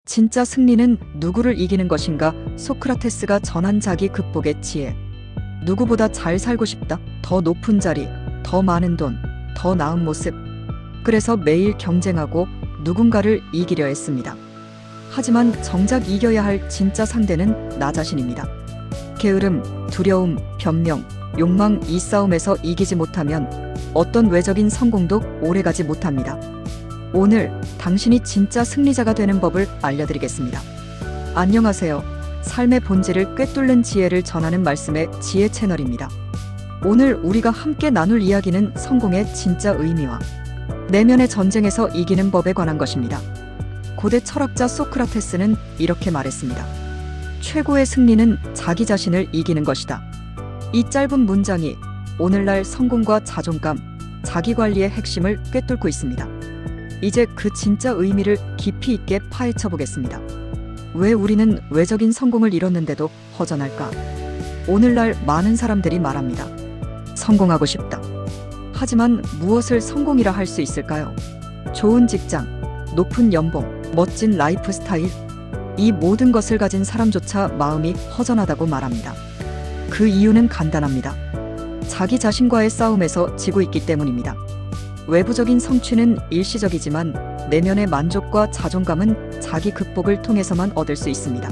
진짜 승리는 누구를 이기는 것인가? 소크라테스가 전한 자기 극복의 지혜. 누구보다 잘 살고 싶다. 더 높은 자리, 더 많은 돈, 더 나은 모습. 그래서 매일 경쟁하고 누군가를 이기려 했습니다. 하지만 정작 이겨야 할 진짜 상대는 나 자신입니다. 게으름, 두려움, 변명, 욕망, 이 싸움에서 이기지 못하면 어떤 외적인 성공도 오래가지 못합니다. 오늘 당신이 진짜 승리자가 되는 법을 알려드리겠습니다. 안녕하세요. 삶의 본질을 꿰뚫는 지혜를 전하는 말씀의 지혜 채널입니다. 오늘 우리가 함께 나눌 이야기는 성공의 진짜 의미와 내면의 전쟁에서 이기는 법에 관한 것입니다. 고대 철학자 소크라테스는 이렇게 말했습니다. 최고의 승리는 자기 자신을 이기는 것이다. 이 짧은 문장이 오늘날 성공과 자존감, 자기관리의 핵심을 꿰뚫고 있습니다. 이제 그 진짜 의미를 깊이 있게 파헤쳐 보겠습니다. 왜 우리는 외적인 성공을 이뤘는데도 허전할까? 오늘날 많은 사람들이 말합니다. 성공하고 싶다. 하지만 무엇을 성공이라 할 수 있을까요? 좋은 직장, 높은 연봉, 멋진 라이프 스타일. 이 모든 것을 가진 사람조차 마음이 허전하다고 말합니다. 그 이유는 간단합니다. 자기 자신과의 싸움에서 지고 있기 때문입니다. 외부적인 성취는 일시적이지만 내면의 만족과 자존감은 자기 극복을 통해서만 얻을 수 있습니다.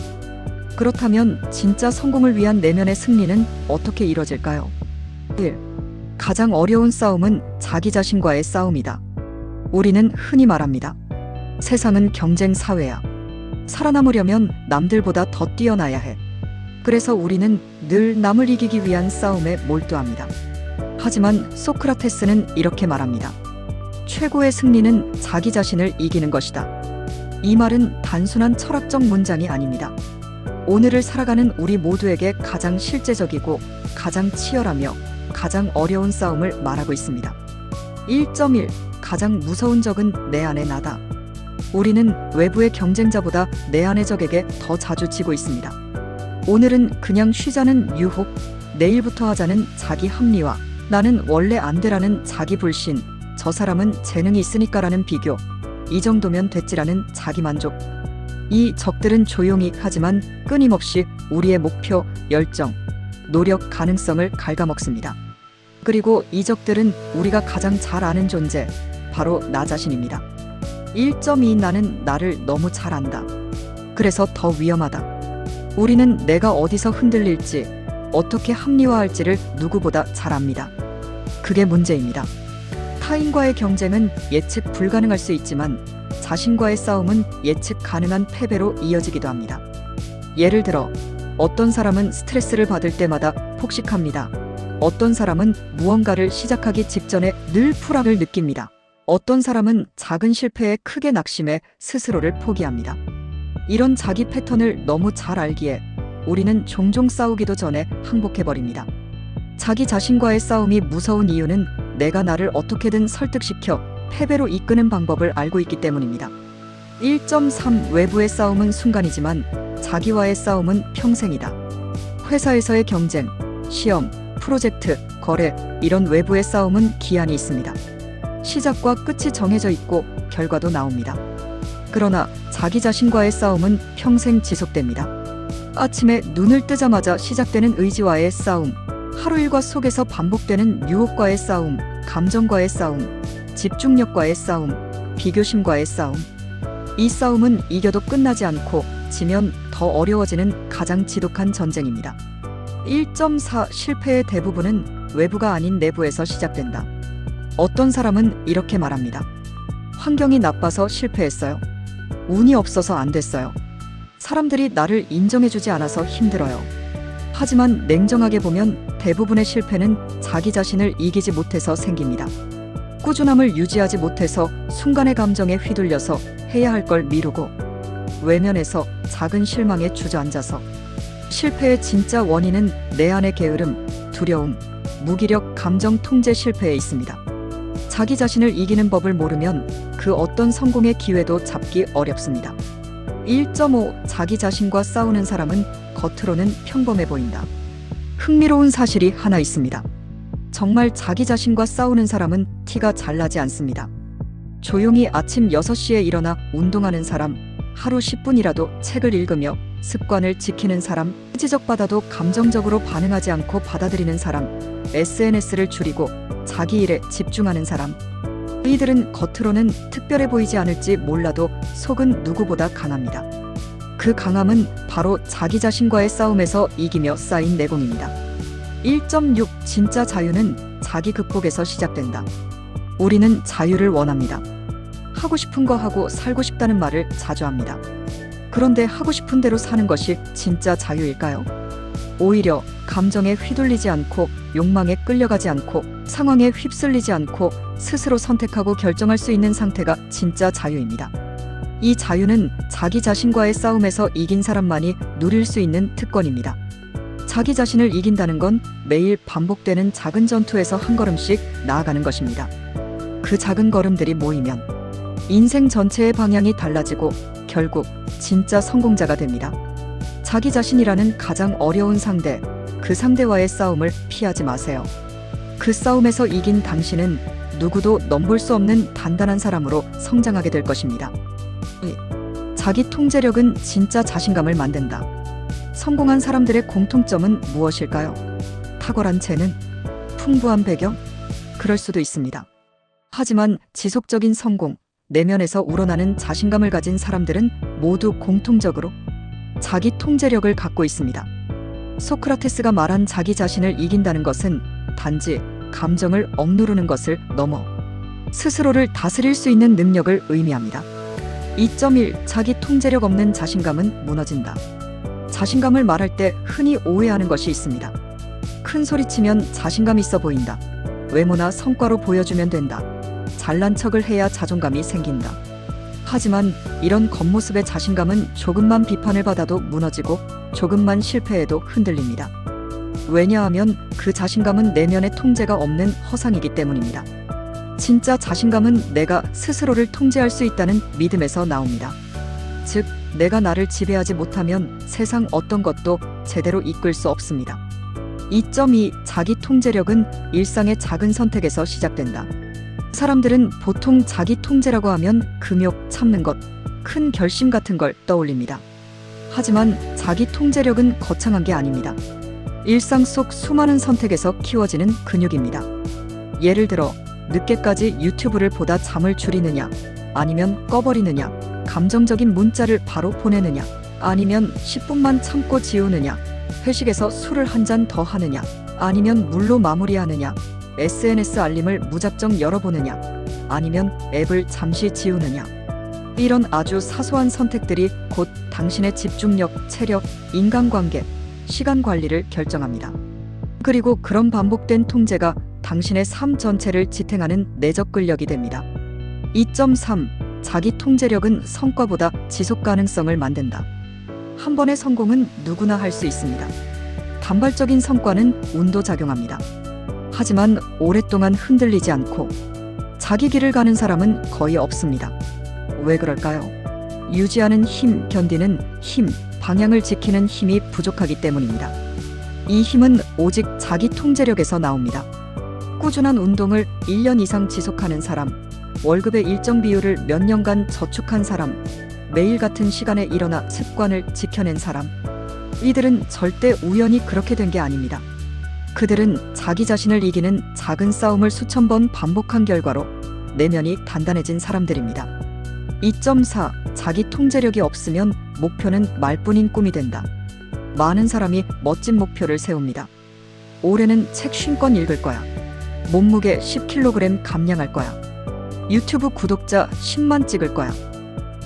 그렇다면 진짜 성공을 위한 내면의 승리는 어떻게 이뤄질까요? 1. 가장 어려운 싸움은 자기 자신과의 싸움이다. 우리는 흔히 말합니다. 세상은 경쟁 사회야. 살아남으려면 남들보다 더 뛰어나야 해. 그래서 우리는 늘 남을 이기기 위한 싸움에 몰두합니다. 하지만 소크라테스는 이렇게 말합니다. 최고의 승리는 자기 자신을 이기는 것이다. 이 말은 단순한 철학적 문장이 아닙니다. 오늘을 살아가는 우리 모두에게 가장 실제적이고 가장 치열하며 가장 어려운 싸움을 말하고 있습니다. 1.1. 가장 무서운 적은 내 안의 나다. 우리는 외부의 경쟁자보다 내 안의 적에게 더 자주 지고 있습니다. 오늘은 그냥 쉬자는 유혹, 내일부터 하자는 자기 합리화, 나는 원래 안 되라는 자기 불신, 저 사람은 재능이 있으니까라는 비교, 이 정도면 됐지라는 자기 만족. 이 적들은 조용히 하지만 끊임없이 우리의 목표, 열정, 노력, 가능성을 갉아먹습니다. 그리고 이 적들은 우리가 가장 잘 아는 존재, 바로 나 자신입니다. 1.2. 나는 나를 너무 잘 안다. 그래서 더 위험하다. 우리는 내가 어디서 흔들릴지, 어떻게 합리화할지를 누구보다 잘 압니다. 그게 문제입니다. 타인과의 경쟁은 예측 불가능할 수 있지만 자신과의 싸움은 예측 가능한 패배로 이어지기도 합니다. 예를 들어 어떤 사람은 스트레스를 받을 때마다 폭식합니다. 어떤 사람은 무언가를 시작하기 직전에 늘 불안을 느낍니다. 어떤 사람은 작은 실패에 크게 낙심해 스스로를 포기합니다. 이런 자기 패턴을 너무 잘 알기에 우리는 종종 싸우기도 전에 항복해버립니다. 자기 자신과의 싸움이 무서운 이유는 내가 나를 어떻게든 설득시켜 패배로 이끄는 방법을 알고 있기 때문입니다. 1.3. 외부의 싸움은 순간이지만 자기와의 싸움은 평생이다. 회사에서의 경쟁, 시험, 프로젝트, 거래, 이런 외부의 싸움은 기한이 있습니다. 시작과 끝이 정해져 있고 결과도 나옵니다. 그러나 자기 자신과의 싸움은 평생 지속됩니다. 아침에 눈을 뜨자마자 시작되는 의지와의 싸움, 하루 일과 속에서 반복되는 유혹과의 싸움, 감정과의 싸움, 집중력과의 싸움, 비교심과의 싸움. 이 싸움은 이겨도 끝나지 않고 지면 더 어려워지는 가장 지독한 전쟁입니다. 1.4. 실패의 대부분은 외부가 아닌 내부에서 시작된다. 어떤 사람은 이렇게 말합니다. 환경이 나빠서 실패했어요. 운이 없어서 안 됐어요. 사람들이 나를 인정해주지 않아서 힘들어요. 하지만 냉정하게 보면 대부분의 실패는 자기 자신을 이기지 못해서 생깁니다. 꾸준함을 유지하지 못해서 순간의 감정에 휘둘려서 해야 할 걸 미루고 외면해서 작은 실망에 주저앉아서. 실패의 진짜 원인은 내 안의 게으름, 두려움, 무기력, 감정 통제 실패에 있습니다. 자기 자신을 이기는 법을 모르면 그 어떤 성공의 기회도 잡기 어렵습니다. 1.5. 자기 자신과 싸우는 사람은 겉으로는 평범해 보인다. 흥미로운 사실이 하나 있습니다. 정말 자기 자신과 싸우는 사람은 티가 잘 나지 않습니다. 조용히 아침 6시에 일어나 운동하는 사람, 하루 10분이라도 책을 읽으며 습관을 지키는 사람, 지적받아도 감정적으로 반응하지 않고 받아들이는 사람, SNS를 줄이고 자기 일에 집중하는 사람. 이들은 겉으로는 특별해 보이지 않을지 몰라도 속은 누구보다 강합니다. 그 강함은 바로 자기 자신과의 싸움에서 이기며 쌓인 내공입니다. 1.6 진짜 자유는 자기 극복에서 시작된다. 우리는 자유를 원합니다. 하고 싶은 거 하고 살고 싶다는 말을 자주 합니다. 그런데 하고 싶은 대로 사는 것이 진짜 자유일까요? 오히려 감정에 휘둘리지 않고 욕망에 끌려가지 않고 상황에 휩쓸리지 않고 스스로 선택하고 결정할 수 있는 상태가 진짜 자유입니다. 이 자유는 자기 자신과의 싸움에서 이긴 사람만이 누릴 수 있는 특권입니다. 자기 자신을 이긴다는 건 매일 반복되는 작은 전투에서 한 걸음씩 나아가는 것입니다. 그 작은 걸음들이 모이면 인생 전체의 방향이 달라지고 결국 진짜 성공자가 됩니다. 자기 자신이라는 가장 어려운 상대, 그 상대와의 싸움을 피하지 마세요. 그 싸움에서 이긴 당신은 누구도 넘볼 수 없는 단단한 사람으로 성장하게 될 것입니다. 자기 통제력은 진짜 자신감을 만든다. 성공한 사람들의 공통점은 무엇일까요? 탁월한 재능? 풍부한 배경? 그럴 수도 있습니다. 하지만 지속적인 성공, 내면에서 우러나는 자신감을 가진 사람들은 모두 공통적으로 자기 통제력을 갖고 있습니다. 소크라테스가 말한 자기 자신을 이긴다는 것은 단지 감정을 억누르는 것을 넘어 스스로를 다스릴 수 있는 능력을 의미합니다. 2.1 자기 통제력 없는 자신감은 무너진다. 자신감을 말할 때 흔히 오해하는 것이 있습니다. 큰 소리치면 자신감 있어 보인다. 외모나 성과로 보여주면 된다. 잘난 척을 해야 자존감이 생긴다. 하지만 이런 겉모습의 자신감은 조금만 비판을 받아도 무너지고 조금만 실패해도 흔들립니다. 왜냐하면 그 자신감은 내면의 통제가 없는 허상이기 때문입니다. 진짜 자신감은 내가 스스로를 통제할 수 있다는 믿음에서 나옵니다. 즉, 내가 나를 지배하지 못하면 세상 어떤 것도 제대로 이끌 수 없습니다. 2.2 자기 통제력은 일상의 작은 선택에서 시작된다. 사람들은 보통 자기 통제라고 하면 금욕, 참는 것, 큰 결심 같은 걸 떠올립니다. 하지만 자기 통제력은 거창한 게 아닙니다. 일상 속 수많은 선택에서 키워지는 근육입니다. 예를 들어 늦게까지 유튜브를 보다 잠을 줄이느냐, 아니면 꺼버리느냐, 감정적인 문자를 바로 보내느냐, 아니면 10분만 참고 지우느냐, 회식에서 술을 한 잔 더 하느냐, 아니면 물로 마무리하느냐, SNS 알림을 무작정 열어보느냐, 아니면 앱을 잠시 지우느냐. 이런 아주 사소한 선택들이 곧 당신의 집중력, 체력, 인간관계, 시간 관리를 결정합니다. 그리고 그런 반복된 통제가 당신의 삶 전체를 지탱하는 내적 근력이 됩니다. 2.3 자기 통제력은 성과보다 지속 가능성을 만든다. 한 번의 성공은 누구나 할 수 있습니다. 단발적인 성과는 운도 작용합니다. 하지만 오랫동안 흔들리지 않고 자기 길을 가는 사람은 거의 없습니다. 왜 그럴까요? 유지하는 힘, 견디는 힘, 방향을 지키는 힘이 부족하기 때문입니다. 이 힘은 오직 자기 통제력에서 나옵니다. 꾸준한 운동을 1년 이상 지속하는 사람, 월급의 일정 비율을 몇 년간 저축한 사람, 매일 같은 시간에 일어나 습관을 지켜낸 사람, 이들은 절대 우연히 그렇게 된 게 아닙니다. 그들은 자기 자신을 이기는 작은 싸움을 수천 번 반복한 결과로 내면이 단단해진 사람들입니다. 2.4 자기 통제력이 없으면 목표는 말뿐인 꿈이 된다. 많은 사람이 멋진 목표를 세웁니다. 올해는 책 50권 읽을 거야. 몸무게 10kg 감량할 거야. 유튜브 구독자 10만 찍을 거야.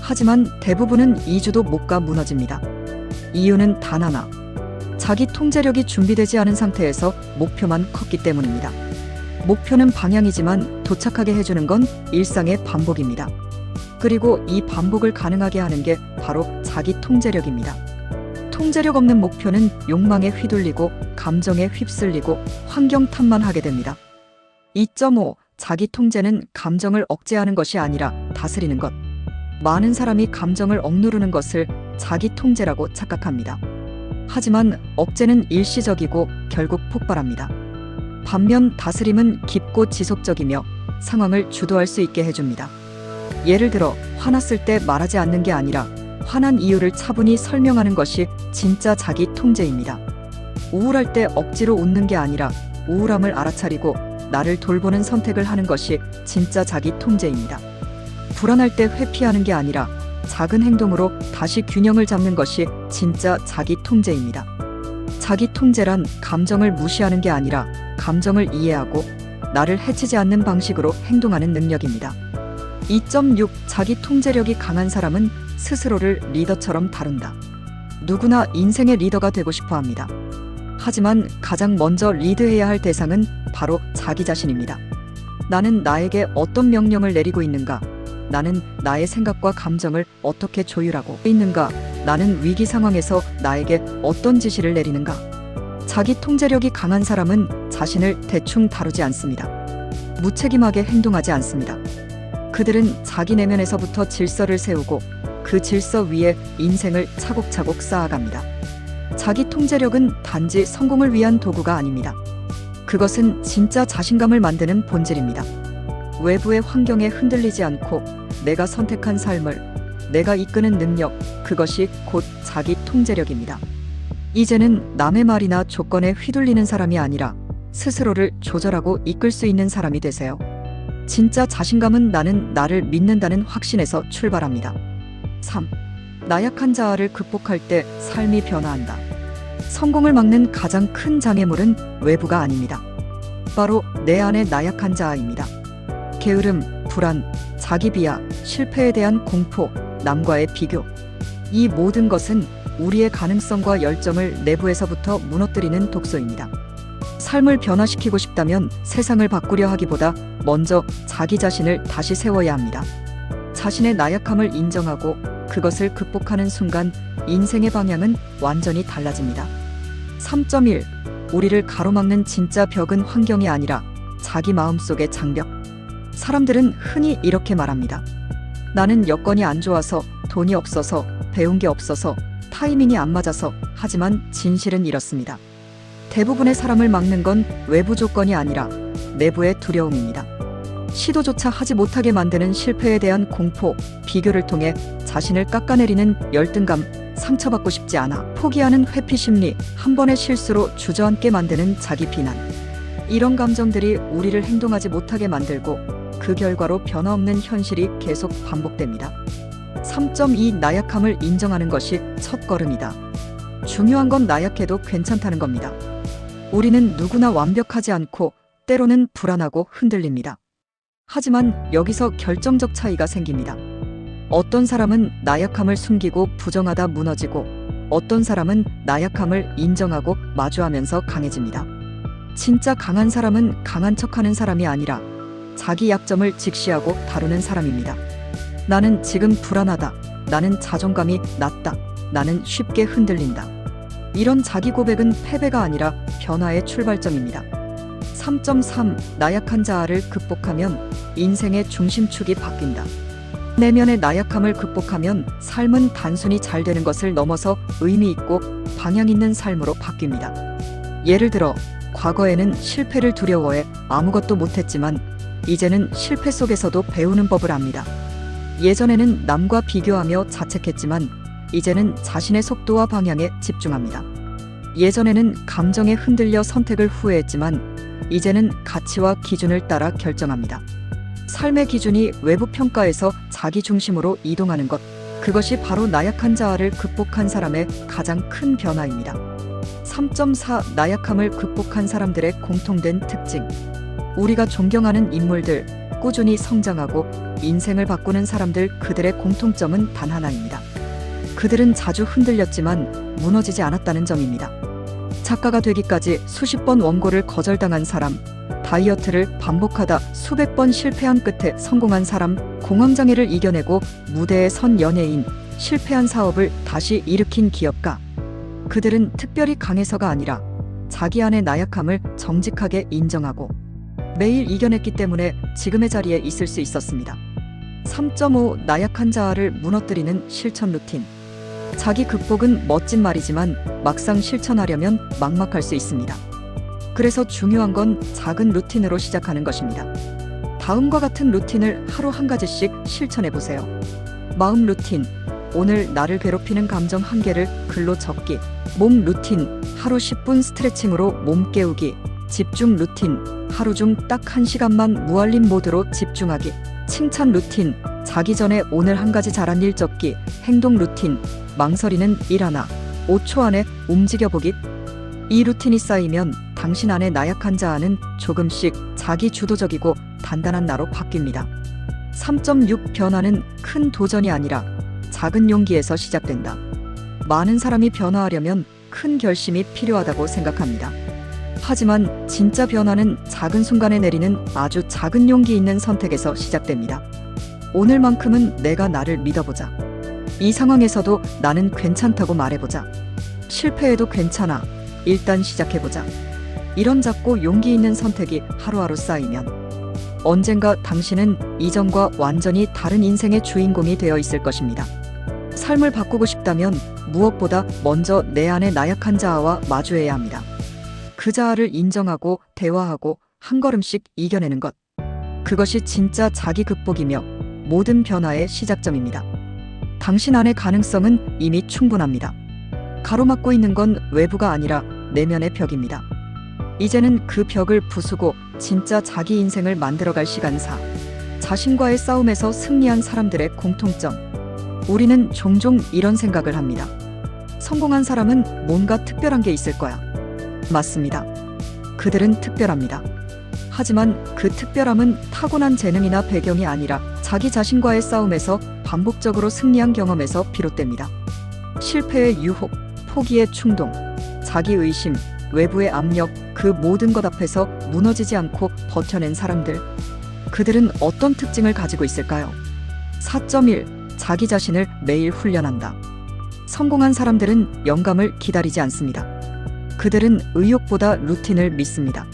하지만 대부분은 2주도 못 가 무너집니다. 이유는 단 하나. 자기 통제력이 준비되지 않은 상태에서 목표만 컸기 때문입니다. 목표는 방향이지만 도착하게 해주는 건 일상의 반복입니다. 그리고 이 반복을 가능하게 하는 게 바로 자기 통제력입니다. 통제력 없는 목표는 욕망에 휘둘리고 감정에 휩쓸리고 환경 탓만 하게 됩니다. 2.5 자기 통제는 감정을 억제하는 것이 아니라 다스리는 것. 많은 사람이 감정을 억누르는 것을 자기 통제라고 착각합니다. 하지만 억제는 일시적이고 결국 폭발합니다. 반면 다스림은 깊고 지속적이며 상황을 주도할 수 있게 해줍니다. 예를 들어 화났을 때 말하지 않는 게 아니라 화난 이유를 차분히 설명하는 것이 진짜 자기 통제입니다. 우울할 때 억지로 웃는 게 아니라 우울함을 알아차리고 나를 돌보는 선택을 하는 것이 진짜 자기 통제입니다. 불안할 때 회피하는 게 아니라 작은 행동으로 다시 균형을 잡는 것이 진짜 자기 통제입니다. 자기 통제란 감정을 무시하는 게 아니라 감정을 이해하고 나를 해치지 않는 방식으로 행동하는 능력입니다. 2.6 자기 통제력이 강한 사람은 스스로를 리더처럼 다룬다. 누구나 인생의 리더가 되고 싶어 합니다. 하지만 가장 먼저 리드해야 할 대상은 바로 자기 자신입니다. 나는 나에게 어떤 명령을 내리고 있는가? 나는 나의 생각과 감정을 어떻게 조율하고 있는가? 나는 위기 상황에서 나에게 어떤 지시를 내리는가? 자기 통제력이 강한 사람은 자신을 대충 다루지 않습니다. 무책임하게 행동하지 않습니다. 그들은 자기 내면에서부터 질서를 세우고 그 질서 위에 인생을 차곡차곡 쌓아갑니다. 자기 통제력은 단지 성공을 위한 도구가 아닙니다. 그것은 진짜 자신감을 만드는 본질입니다. 외부의 환경에 흔들리지 않고 내가 선택한 삶을 내가 이끄는 능력, 그것이 곧 자기 통제력입니다. 이제는 남의 말이나 조건에 휘둘리는 사람이 아니라 스스로를 조절하고 이끌 수 있는 사람이 되세요. 진짜 자신감은 나는 나를 믿는다는 확신에서 출발합니다. 3. 나약한 자아를 극복할 때 삶이 변화한다. 성공을 막는 가장 큰 장애물은 외부가 아닙니다. 바로 내 안의 나약한 자아입니다. 게으름, 불안, 자기 비하, 실패에 대한 공포, 남과의 비교. 이 모든 것은 우리의 가능성과 열정을 내부에서부터 무너뜨리는 독소입니다. 삶을 변화시키고 싶다면 세상을 바꾸려 하기보다 먼저 자기 자신을 다시 세워야 합니다. 자신의 나약함을 인정하고 그것을 극복하는 순간 인생의 방향은 완전히 달라집니다. 3.1 우리를 가로막는 진짜 벽은 환경이 아니라 자기 마음속의 장벽. 사람들은 흔히 이렇게 말합니다. 나는 여건이 안 좋아서, 돈이 없어서, 배운 게 없어서, 타이밍이 안 맞아서. 하지만 진실은 이렇습니다. 대부분의 사람을 막는 건 외부 조건이 아니라 내부의 두려움입니다. 시도조차 하지 못하게 만드는 실패에 대한 공포, 비교를 통해 자신을 깎아내리는 열등감, 상처받고 싶지 않아 포기하는 회피 심리, 한 번의 실수로 주저앉게 만드는 자기 비난. 이런 감정들이 우리를 행동하지 못하게 만들고 그 결과로 변화없는 현실이 계속 반복됩니다. 3.2 나약함을 인정하는 것이 첫걸음이다. 중요한 건 나약해도 괜찮다는 겁니다. 우리는 누구나 완벽하지 않고 때로는 불안하고 흔들립니다. 하지만 여기서 결정적 차이가 생깁니다. 어떤 사람은 나약함을 숨기고 부정하다 무너지고 어떤 사람은 나약함을 인정하고 마주하면서 강해집니다. 진짜 강한 사람은 강한 척하는 사람이 아니라 자기 약점을 직시하고 다루는 사람입니다. 나는 지금 불안하다. 나는 자존감이 낮다. 나는 쉽게 흔들린다. 이런 자기 고백은 패배가 아니라 변화의 출발점입니다. 3.3 나약한 자아를 극복하면 인생의 중심축이 바뀐다. 내면의 나약함을 극복하면 삶은 단순히 잘 되는 것을 넘어서 의미 있고 방향 있는 삶으로 바뀝니다. 예를 들어 과거에는 실패를 두려워해 아무것도 못했지만 이제는 실패 속에서도 배우는 법을 압니다. 예전에는 남과 비교하며 자책했지만 이제는 자신의 속도와 방향에 집중합니다. 예전에는 감정에 흔들려 선택을 후회했지만 이제는 가치와 기준을 따라 결정합니다. 삶의 기준이 외부 평가에서 자기 중심으로 이동하는 것, 그것이 바로 나약한 자아를 극복한 사람의 가장 큰 변화입니다. 3.4 나약함을 극복한 사람들의 공통된 특징. 우리가 존경하는 인물들, 꾸준히 성장하고 인생을 바꾸는 사람들, 그들의 공통점은 단 하나입니다. 그들은 자주 흔들렸지만 무너지지 않았다는 점입니다. 작가가 되기까지 수십 번 원고를 거절당한 사람, 다이어트를 반복하다 수백 번 실패한 끝에 성공한 사람, 공황장애를 이겨내고 무대에 선 연예인, 실패한 사업을 다시 일으킨 기업가. 그들은 특별히 강해서가 아니라 자기 안의 나약함을 정직하게 인정하고 매일 이겨냈기 때문에 지금의 자리에 있을 수 있었습니다. 3.5 나약한 자아를 무너뜨리는 실천 루틴. 자기 극복은 멋진 말이지만 막상 실천하려면 막막할 수 있습니다. 그래서 중요한 건 작은 루틴으로 시작하는 것입니다. 다음과 같은 루틴을 하루 한 가지씩 실천해 보세요. 마음 루틴. 오늘 나를 괴롭히는 감정 한 개를 글로 적기. 몸 루틴, 하루 10분 스트레칭으로 몸 깨우기. 집중 루틴, 하루 중 딱 1시간만 무알림 모드로 집중하기. 칭찬 루틴, 자기 전에 오늘 한 가지 잘한 일 적기. 행동 루틴, 망설이는 일 하나 5초 안에 움직여보기. 이 루틴이 쌓이면 당신 안의 나약한 자아는 조금씩 자기 주도적이고 단단한 나로 바뀝니다. 3.6 변화는 큰 도전이 아니라 작은 용기에서 시작된다. 많은 사람이 변화하려면 큰 결심이 필요하다고 생각합니다. 하지만 진짜 변화는 작은 순간에 내리는 아주 작은 용기 있는 선택에서 시작됩니다. 오늘만큼은 내가 나를 믿어보자. 이 상황에서도 나는 괜찮다고 말해보자. 실패해도 괜찮아. 일단 시작해보자. 이런 작고 용기 있는 선택이 하루하루 쌓이면 언젠가 당신은 이전과 완전히 다른 인생의 주인공이 되어 있을 것입니다. 삶을 바꾸고 싶다면 무엇보다 먼저 내 안의 나약한 자아와 마주해야 합니다. 그 자아를 인정하고 대화하고 한 걸음씩 이겨내는 것. 그것이 진짜 자기 극복이며 모든 변화의 시작점입니다. 당신 안의 가능성은 이미 충분합니다. 가로막고 있는 건 외부가 아니라 내면의 벽입니다. 이제는 그 벽을 부수고 진짜 자기 인생을 만들어갈 시간사. 자신과의 싸움에서 승리한 사람들의 공통점. 우리는 종종 이런 생각을 합니다. 성공한 사람은 뭔가 특별한 게 있을 거야. 맞습니다. 그들은 특별합니다. 하지만 그 특별함은 타고난 재능이나 배경이 아니라 자기 자신과의 싸움에서 반복적으로 승리한 경험에서 비롯됩니다. 실패의 유혹, 포기의 충동, 자기의심, 외부의 압력, 그 모든 것 앞에서 무너지지 않고 버텨낸 사람들. 그들은 어떤 특징을 가지고 있을까요? 4.1. 자기 자신을 매일 훈련한다. 성공한 사람들은 영감을 기다리지 않습니다. 그들은 의욕보다 루틴을 믿습니다.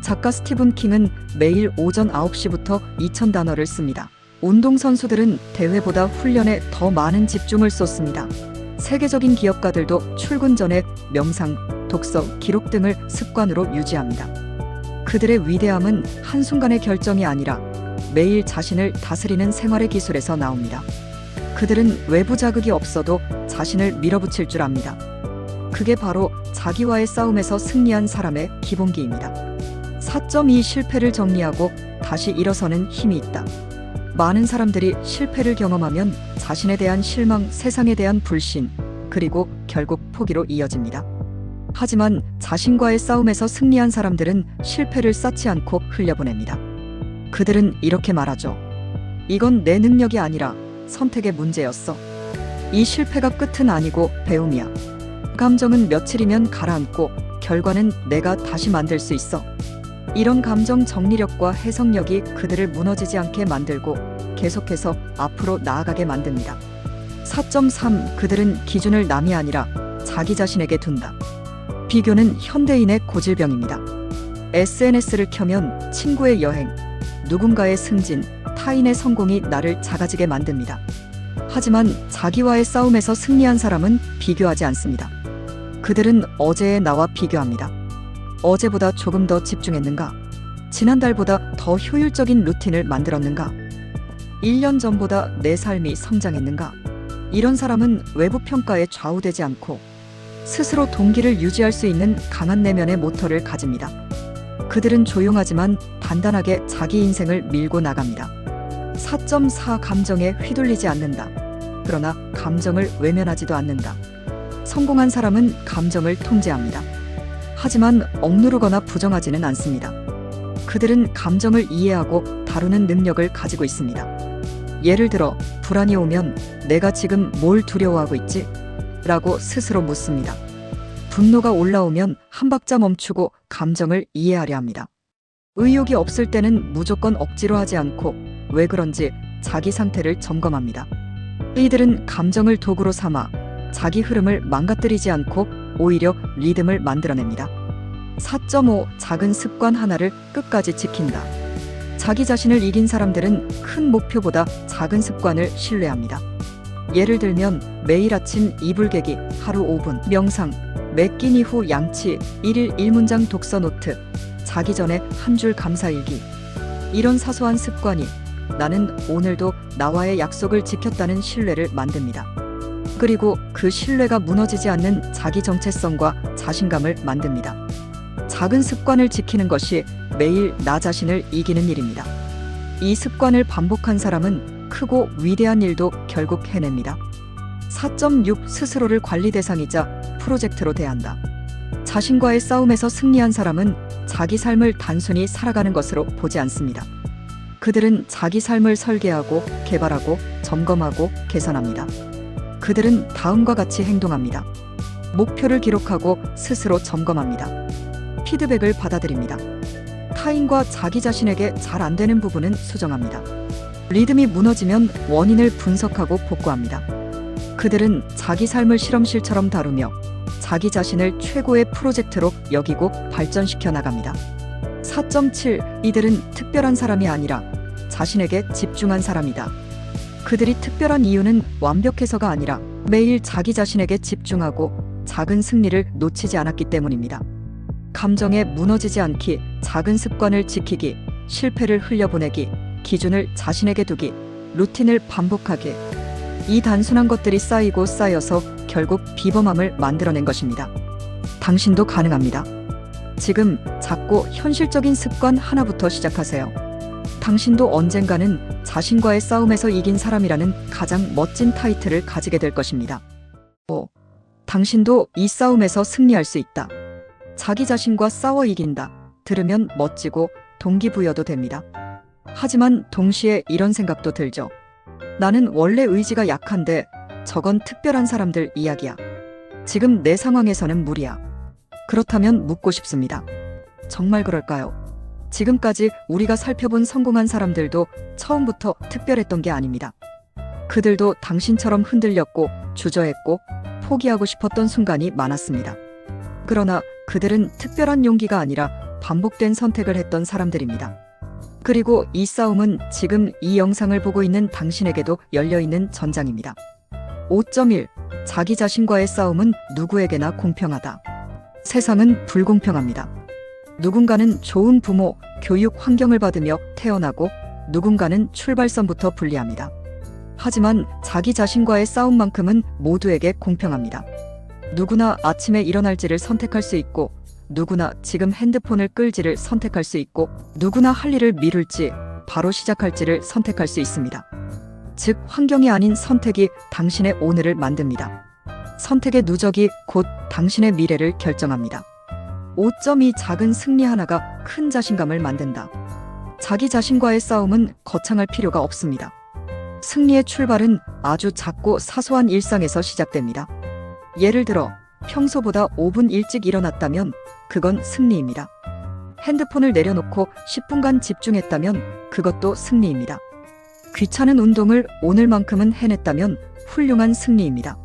작가 스티븐 킹은 매일 오전 9시부터 2000단어를 씁니다. 운동선수들은 대회보다 훈련에 더 많은 집중을 쏟습니다. 세계적인 기업가들도 출근 전에 명상, 독서, 기록 등을 습관으로 유지합니다. 그들의 위대함은 한순간의 결정이 아니라 매일 자신을 다스리는 생활의 기술에서 나옵니다. 그들은 외부 자극이 없어도 자신을 밀어붙일 줄 압니다. 그게 바로 자기와의 싸움에서 승리한 사람의 기본기입니다. 4.2 실패를 정리하고 다시 일어서는 힘이 있다. 많은 사람들이 실패를 경험하면 자신에 대한 실망, 세상에 대한 불신, 그리고 결국 포기로 이어집니다. 하지만 자신과의 싸움에서 승리한 사람들은 실패를 쌓지 않고 흘려보냅니다. 그들은 이렇게 말하죠. 이건 내 능력이 아니라 선택의 문제였어. 이 실패가 끝은 아니고 배움이야. 감정은 며칠이면 가라앉고 결과는 내가 다시 만들 수 있어. 이런 감정 정리력과 해석력이 그들을 무너지지 않게 만들고 계속해서 앞으로 나아가게 만듭니다. 4.3. 그들은 기준을 남이 아니라 자기 자신에게 둔다. 비교는 현대인의 고질병입니다. SNS를 켜면 친구의 여행, 누군가의 승진, 타인의 성공이 나를 작아지게 만듭니다. 하지만 자기와의 싸움에서 승리한 사람은 비교하지 않습니다. 그들은 어제의 나와 비교합니다. 어제보다 조금 더 집중했는가? 지난달보다 더 효율적인 루틴을 만들었는가? 1년 전보다 내 삶이 성장했는가? 이런 사람은 외부 평가에 좌우되지 않고 스스로 동기를 유지할 수 있는 강한 내면의 모터를 가집니다. 그들은 조용하지만 단단하게 자기 인생을 밀고 나갑니다. 4.4. 감정에 휘둘리지 않는다. 그러나 감정을 외면하지도 않는다. 성공한 사람은 감정을 통제합니다. 하지만 억누르거나 부정하지는 않습니다. 그들은 감정을 이해하고 다루는 능력을 가지고 있습니다. 예를 들어 불안이 오면 내가 지금 뭘 두려워하고 있지? 라고 스스로 묻습니다. 분노가 올라오면 한 박자 멈추고 감정을 이해하려 합니다. 의욕이 없을 때는 무조건 억지로 하지 않고 왜 그런지 자기 상태를 점검합니다. 이들은 감정을 도구로 삼아 자기 흐름을 망가뜨리지 않고 오히려 리듬을 만들어냅니다. 4.5. 작은 습관 하나를 끝까지 지킨다. 자기 자신을 이긴 사람들은 큰 목표보다 작은 습관을 신뢰합니다. 예를 들면 매일 아침 이불 개기, 하루 5분 명상, 매 끼니 후 양치, 1일 1문장 독서 노트, 자기 전에 한 줄 감사일기. 이런 사소한 습관이 나는 오늘도 나와의 약속을 지켰다는 신뢰를 만듭니다. 그리고 그 신뢰가 무너지지 않는 자기 정체성과 자신감을 만듭니다. 작은 습관을 지키는 것이 매일 나 자신을 이기는 일입니다. 이 습관을 반복한 사람은 크고 위대한 일도 결국 해냅니다. 4.6 스스로를 관리 대상이자 프로젝트로 대한다. 자신과의 싸움에서 승리한 사람은 자기 삶을 단순히 살아가는 것으로 보지 않습니다. 그들은 자기 삶을 설계하고 개발하고 점검하고 개선합니다. 그들은 다음과 같이 행동합니다. 목표를 기록하고 스스로 점검합니다. 피드백을 받아들입니다. 타인과 자기 자신에게 잘 안 되는 부분은 수정합니다. 리듬이 무너지면 원인을 분석하고 복구합니다. 그들은 자기 삶을 실험실처럼 다루며 자기 자신을 최고의 프로젝트로 여기고 발전시켜 나갑니다. 4.7 이들은 특별한 사람이 아니라 자신에게 집중한 사람이다. 그들이 특별한 이유는 완벽해서가 아니라 매일 자기 자신에게 집중하고 작은 승리를 놓치지 않았기 때문입니다. 감정에 무너지지 않기, 작은 습관을 지키기, 실패를 흘려보내기, 기준을 자신에게 두기, 루틴을 반복하기. 이 단순한 것들이 쌓이고 쌓여서 결국 비범함을 만들어낸 것입니다. 당신도 가능합니다. 지금 작고 현실적인 습관 하나부터 시작하세요. 당신도 언젠가는 자신과의 싸움에서 이긴 사람이라는 가장 멋진 타이틀을 가지게 될 것입니다. 5. 당신도 이 싸움에서 승리할 수 있다. 자기 자신과 싸워 이긴다. 들으면 멋지고 동기부여도 됩니다. 하지만 동시에 이런 생각도 들죠. 나는 원래 의지가 약한데 저건 특별한 사람들 이야기야. 지금 내 상황에서는 무리야. 그렇다면 묻고 싶습니다. 정말 그럴까요? 지금까지 우리가 살펴본 성공한 사람들도 처음부터 특별했던 게 아닙니다. 그들도 당신처럼 흔들렸고 주저했고 포기하고 싶었던 순간이 많았습니다. 그러나 그들은 특별한 용기가 아니라 반복된 선택을 했던 사람들입니다. 그리고 이 싸움은 지금 이 영상을 보고 있는 당신에게도 열려있는 전장입니다. 5.1 자기 자신과의 싸움은 누구에게나 공평하다. 세상은 불공평합니다. 누군가는 좋은 부모, 교육 환경을 받으며 태어나고 누군가는 출발선부터 불리합니다. 하지만 자기 자신과의 싸움만큼은 모두에게 공평합니다. 누구나 아침에 일어날지를 선택할 수 있고 누구나 지금 핸드폰을 끌지를 선택할 수 있고 누구나 할 일을 미룰지 바로 시작할지를 선택할 수 있습니다. 즉 환경이 아닌 선택이 당신의 오늘을 만듭니다. 선택의 누적이 곧 당신의 미래를 결정합니다. 5.2 작은 승리 하나가 큰 자신감을 만든다. 자기 자신과의 싸움은 거창할 필요가 없습니다. 승리의 출발은 아주 작고 사소한 일상에서 시작됩니다. 예를 들어 평소보다 5분 일찍 일어났다면 그건 승리입니다. 핸드폰을 내려놓고 10분간 집중했다면 그것도 승리입니다. 귀찮은 운동을 오늘만큼은 해냈다면 훌륭한 승리입니다.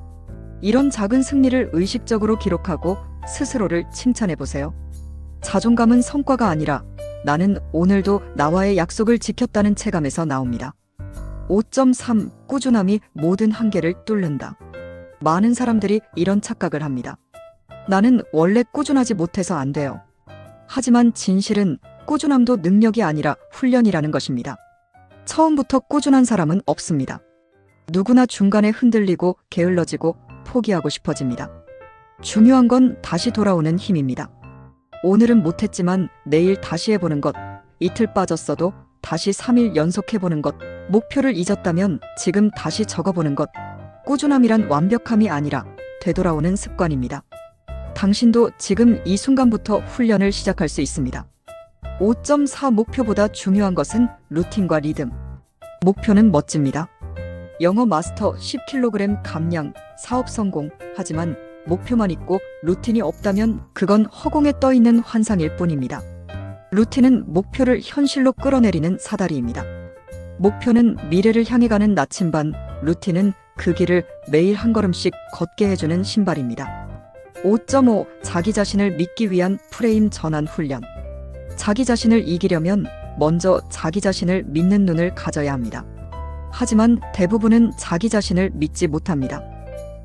이런 작은 승리를 의식적으로 기록하고 스스로를 칭찬해보세요. 자존감은 성과가 아니라 나는 오늘도 나와의 약속을 지켰다는 체감에서 나옵니다. 5.3 꾸준함이 모든 한계를 뚫는다. 많은 사람들이 이런 착각을 합니다. 나는 원래 꾸준하지 못해서 안 돼요. 하지만 진실은 꾸준함도 능력이 아니라 훈련이라는 것입니다. 처음부터 꾸준한 사람은 없습니다. 누구나 중간에 흔들리고 게을러지고 포기하고 싶어집니다. 중요한 건 다시 돌아오는 힘입니다. 오늘은 못했지만 내일 다시 해보는 것, 이틀 빠졌어도 다시 3일 연속해보는 것, 목표를 잊었다면 지금 다시 적어보는 것. 꾸준함이란 완벽함이 아니라 되돌아오는 습관입니다. 당신도 지금 이 순간부터 훈련을 시작할 수 있습니다. 5.4 목표보다 중요한 것은 루틴과 리듬. 목표는 멋집니다. 영어 마스터 10kg 감량, 사업 성공. 하지만 목표만 있고 루틴이 없다면 그건 허공에 떠있는 환상일 뿐입니다. 루틴은 목표를 현실로 끌어내리는 사다리입니다. 목표는 미래를 향해 가는 나침반, 루틴은 그 길을 매일 한 걸음씩 걷게 해주는 신발입니다. 5.5 자기 자신을 믿기 위한 프레임 전환 훈련. 자기 자신을 이기려면 먼저 자기 자신을 믿는 눈을 가져야 합니다. 하지만 대부분은 자기 자신을 믿지 못합니다.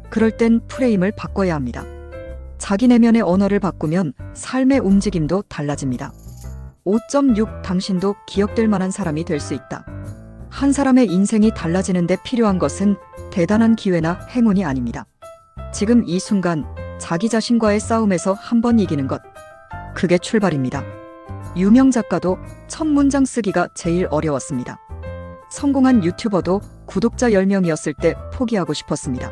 그럴 땐 프레임을 바꿔야 합니다. 자기 내면의 언어를 바꾸면 삶의 움직임도 달라집니다. 5.6 당신도 기억될 만한 사람이 될 수 있다. 한 사람의 인생이 달라지는데 필요한 것은 대단한 기회나 행운이 아닙니다. 지금 이 순간 자기 자신과의 싸움에서 한 번 이기는 것. 그게 출발입니다. 유명 작가도 첫 문장 쓰기가 제일 어려웠습니다. 성공한 유튜버도 구독자 10명이었을 때 포기하고 싶었습니다.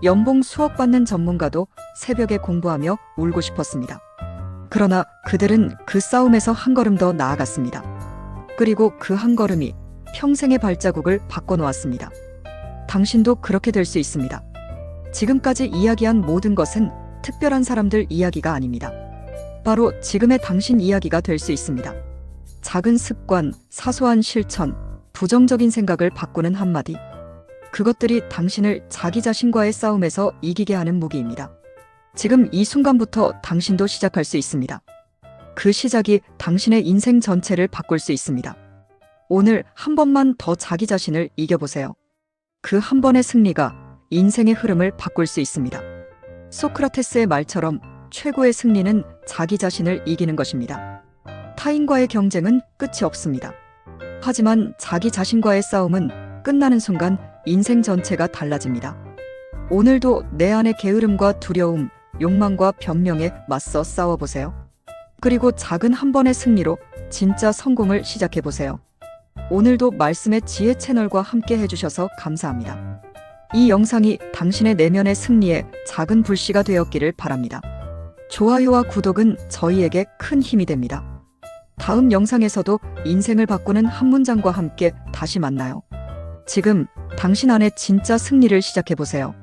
연봉 수억 받는 전문가도 새벽에 공부하며 울고 싶었습니다. 그러나 그들은 그 싸움에서 한 걸음 더 나아갔습니다. 그리고 그 한 걸음이 평생의 발자국을 바꿔놓았습니다. 당신도 그렇게 될 수 있습니다. 지금까지 이야기한 모든 것은 특별한 사람들 이야기가 아닙니다. 바로 지금의 당신 이야기가 될 수 있습니다. 작은 습관, 사소한 실천, 부정적인 생각을 바꾸는 한마디. 그것들이 당신을 자기 자신과의 싸움에서 이기게 하는 무기입니다. 지금 이 순간부터 당신도 시작할 수 있습니다. 그 시작이 당신의 인생 전체를 바꿀 수 있습니다. 오늘 한 번만 더 자기 자신을 이겨보세요. 그 한 번의 승리가 인생의 흐름을 바꿀 수 있습니다. 소크라테스의 말처럼 최고의 승리는 자기 자신을 이기는 것입니다. 타인과의 경쟁은 끝이 없습니다. 하지만 자기 자신과의 싸움은 끝나는 순간 인생 전체가 달라집니다. 오늘도 내 안의 게으름과 두려움, 욕망과 변명에 맞서 싸워보세요. 그리고 작은 한 번의 승리로 진짜 성공을 시작해보세요. 오늘도 말씀의 지혜 채널과 함께 해주셔서 감사합니다. 이 영상이 당신의 내면의 승리에 작은 불씨가 되었기를 바랍니다. 좋아요와 구독은 저희에게 큰 힘이 됩니다. 다음 영상에서도 인생을 바꾸는 한 문장과 함께 다시 만나요. 지금 당신 안에 진짜 승리를 시작해보세요.